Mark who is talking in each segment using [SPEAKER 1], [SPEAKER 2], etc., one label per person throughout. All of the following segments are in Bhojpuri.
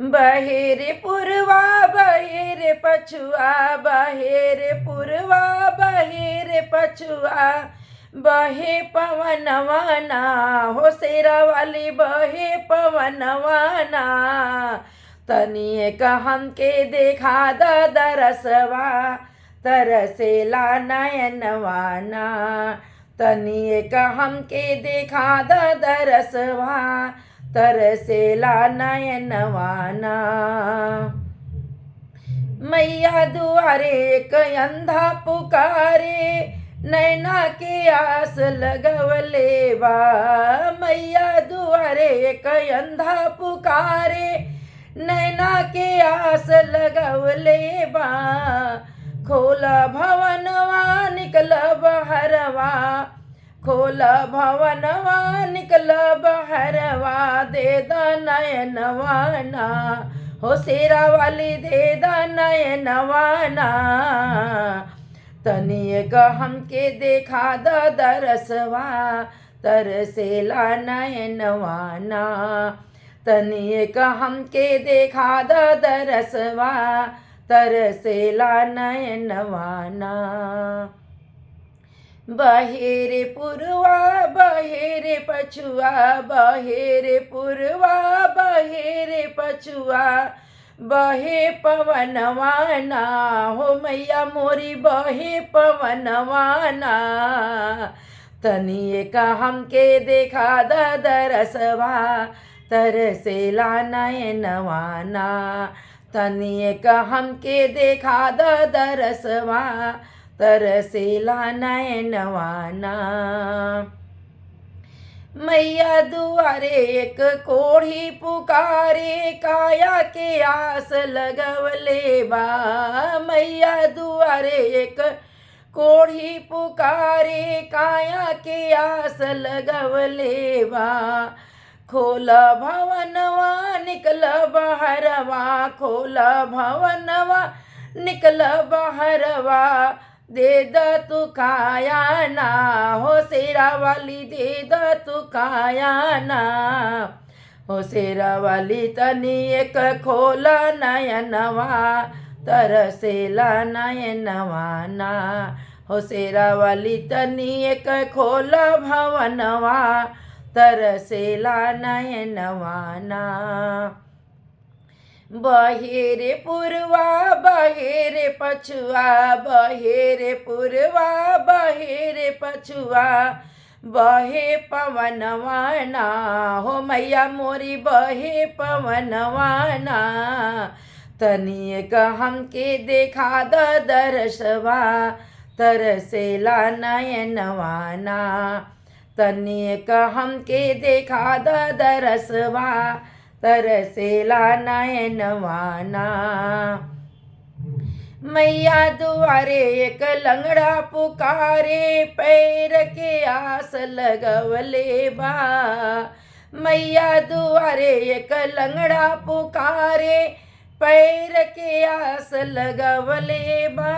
[SPEAKER 1] बहे रे पुरवा बहे रे पछुआ, बहे रे पुरवा बहे रे पछुआ, बहे पवनवाना हो शेरा वाली बहे पवनवाना। तनिए का हमके देखा दरसवा तरसेला नयनवाना। तनिए का हमके देखा दरसवा तरसेला नयनवाना। मैया दुआरे एक अंधा पुकारे नैना के आस लगवले बा। मैया दुआरे एक अंधा पुकारे नैना के आस लगवले बा। खोला भवनवा निकल बहरवा, खोला भवनवा निकल बहरवा, दे द नयनवाना हो शेरा वाली दे द नयनवाना। तनिए का हमके देखा दरसवा तरसेला नयनवाना। तनिए का हमके देखा दरसवा तरसेला नयनवाना। बहे रे पुरवा बहे रे पछुआ, बहे रे पुरवा बहे रे पछुआ, बहे पवनवाना हो मैया मोरी बहे पवनवाना। तनिए का हमके देखा दरसवा तरसेला नयनवाना। तनिए का हमके देखा दरसवा तरसेला नयनवाना। मैया दुआरे एक कोढ़ी पुकारे काया के आस लगवले बा। मैया दुआरे एक कोढ़ी पुकारे काया के आस लगवले बा। खोला भवनवा निकल बहरवा, खोला भवनवा निकल बहरवा, दे द तू कायाना हो शेरा वाली दे द तू कायाना। हो शेरा वाली तनी एक खोला नयनवा तरसेला नयनवाना। हो शेरा वाली तनी एक खोला भवनवा तरसेला नयनवाना। बहे रे पुरवा बहे रे पछुआ, बहे रे पुरवा बहे रे पछुआ, बहे पवनवाना हो मैया मोरी बहे पवनवाना। तनिए का हमके देखा दरसवा तरसेला नयनवाना। तनिए का हमके देखा दरसवा तरसेला नयनवाना। मैया दुआरे एक लंगड़ा पुकारे पैर के आस लगवले बा। मैया दुआरे एक लंगड़ा पुकारे पैर के आस लगवले बा।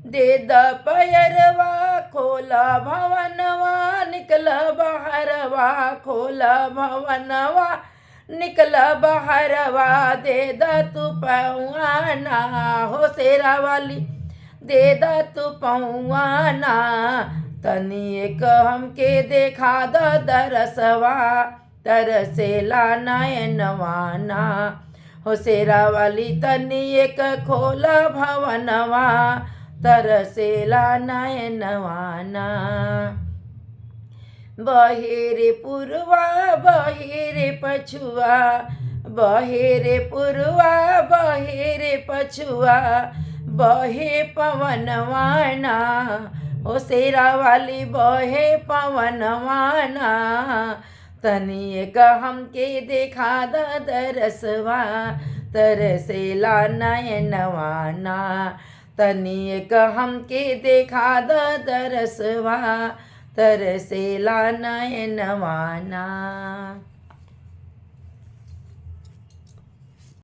[SPEAKER 1] दे द पैरवा खोला भवनवा निकल बहरवा, खोला भवनवा निकल बहरवा, दे द तू पौआना हो शेरा वाली दे द तू पौआना। तनिए का हमके देखा दरसवा तरसेला नयनवाना। हो शेरा वाली तनिए का खोला भवनवा तरसेला नयनवाना। बहे रे पुरवा बहे रे पछुआ, बहे रे पुरवा बहे रे पछुआ, बहे पवनवाना हो शेरा वाली बहे पवनवाना। तनिए का हमके देखा दरसवा तरसेला नयनवाना। तनिए का हमके देखा दरसवा तरसेला नयनवाना।